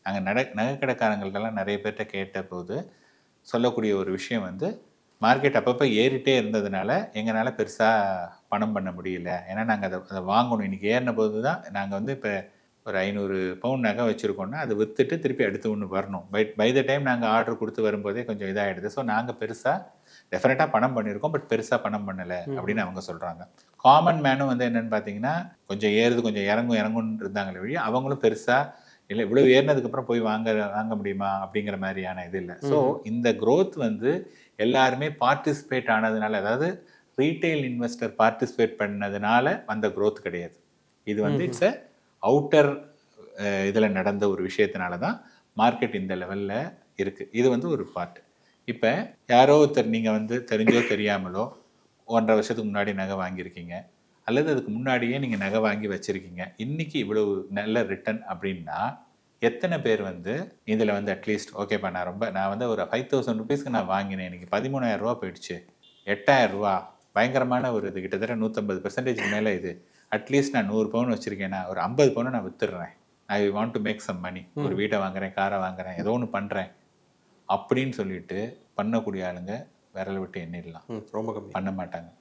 நாங்கள் நகைக்கடைக்காரங்கள்ட்டலாம் நிறைய பேர்கிட்ட கேட்ட போது சொல்லக்கூடிய ஒரு விஷயம் வந்து, மார்க்கெட் அப்பப்போ ஏறிட்டே இருந்ததுனால எங்களால் பெருசாக பணம் பண்ண முடியல. ஏன்னா நாங்கள் அதை வாங்கணும். இன்றைக்கி ஏறின போது தான் நாங்கள் வந்து இப்போ ஒரு 500 பவுன் நகை வச்சுருக்கோம்னா அதை விற்றுட்டு திருப்பி அடுத்து ஒன்று வரணும். பை த டைம் நாங்கள் ஆர்டர் கொடுத்து வரும்போதே கொஞ்சம் இதாகிடுது. ஸோ நாங்கள் பெருசாக டெஃபினட்டாக பணம் பண்ணியிருக்கோம், பட் பெருசாக பணம் பண்ணலை அப்படின்னு அவங்க சொல்கிறாங்க. காமன் மேனும் வந்து என்னென்னு பார்த்தீங்கன்னா, கொஞ்சம் ஏறுது கொஞ்சம் இறங்குன்னு இருந்தாங்களே வழி, அவங்களும் பெருசாக இல்லை இவ்வளோ ஏறினதுக்கப்புறம் போய் வாங்க முடியுமா அப்படிங்கிற மாதிரியான இது இல்லை. ஸோ இந்த க்ரோத் வந்து எல்லாருமே பார்ட்டிசிபேட் ஆனதுனால, அதாவது ரீட்டைல் இன்வெஸ்டர் பார்ட்டிசிபேட் பண்ணதுனால வந்த க்ரோத் கிடையாது. இது வந்து இட்ஸ் அ அவுட்டர் இதில் நடந்த ஒரு விஷயத்தினால தான் மார்க்கெட் இந்த லெவலில் இருக்குது. இது வந்து ஒரு பார்ட். இப்போ யாரோ ஒருத்தர் நீங்கள் வந்து தெரிஞ்சோ தெரியாமலோ 1.5 வருஷத்துக்கு முன்னாடி நகை வாங்கியிருக்கீங்க, அல்லது அதுக்கு முன்னாடியே நீங்கள் நகை வாங்கி வச்சுருக்கீங்க. இன்றைக்கி இவ்வளவு நல்ல ரிட்டர்ன் அப்படின்னா எத்தனை பேர் வந்து இதில் வந்து அட்லீஸ்ட் ஓகேப்பா நான் வந்து ஒரு 5000 ருபீஸ்க்கு நான் வாங்கினேன், எனக்கு 13,000 ரூபா போயிடுச்சு, 8,000 ரூபா பயங்கரமான ஒரு இது, கிட்டத்தட்ட 150% மேலே இது, அட்லீஸ்ட் நான் 100 பவுன் வச்சுருக்கேன்னா ஒரு 50 பவுனை நான் வித்துடுறேன், I want to make some money, ஒரு வீட்டை வாங்குறேன், காரை வாங்குறேன், ஏதோ ஒன்று பண்ணுறேன் அப்படின்னு சொல்லிட்டு பண்ணக்கூடிய ஆளுங்க விரல் விட்டு எண்ணிடலாம். ரொம்ப கம்மி. பண்ண மாட்டாங்க.